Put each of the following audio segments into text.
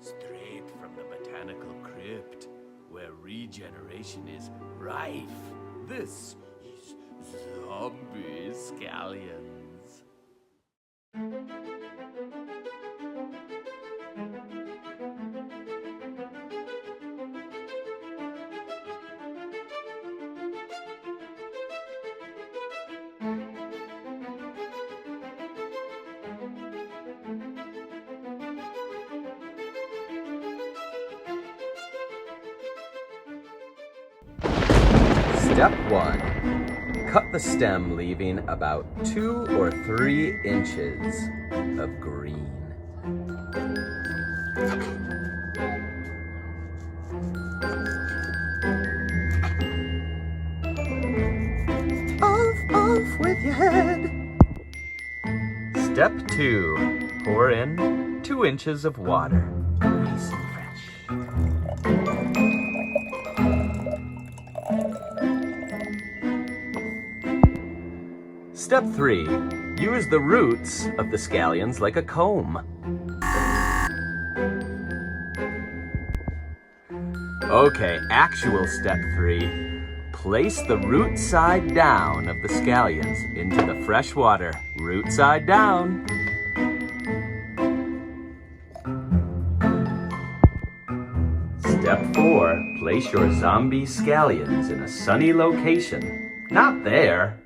straight from the botanical crypt, where regeneration is rife. This is Zombie Scallions. Step 1. Cut the stem, leaving about 2 or 3 inches of green. Off with your head. Step 2. Pour in 2 inches of water. Nice and fresh. Step 3. Use the roots of the scallions like a comb. Okay, actual step 3. Place the root side down of the scallions into the fresh water. Root side down. Step 4. Place your zombie scallions in a sunny location. Not there.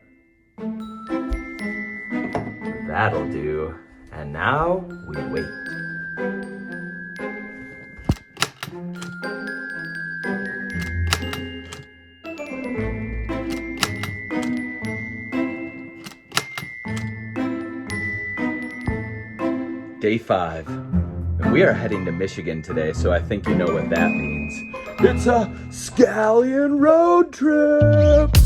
That'll do. And now we wait. Day 5. And we are heading to Michigan today, so I think you know what that means. It's a scallion road trip!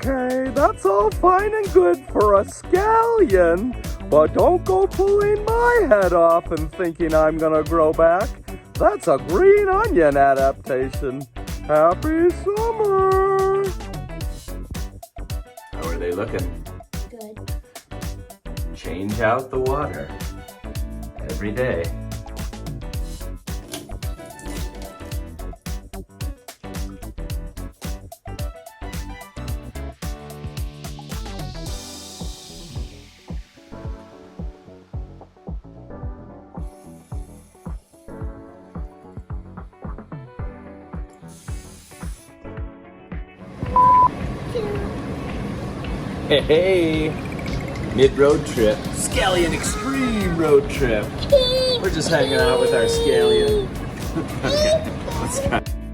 Okay, that's all fine and good for a scallion, but don't go pulling my head off and thinking I'm gonna grow back. That's a green onion adaptation. Happy summer! How are they looking? Good. Change out the water every day. Hey, mid-road trip, Scallion Extreme road trip. We're just hanging out with our Scallion. Okay, let's try.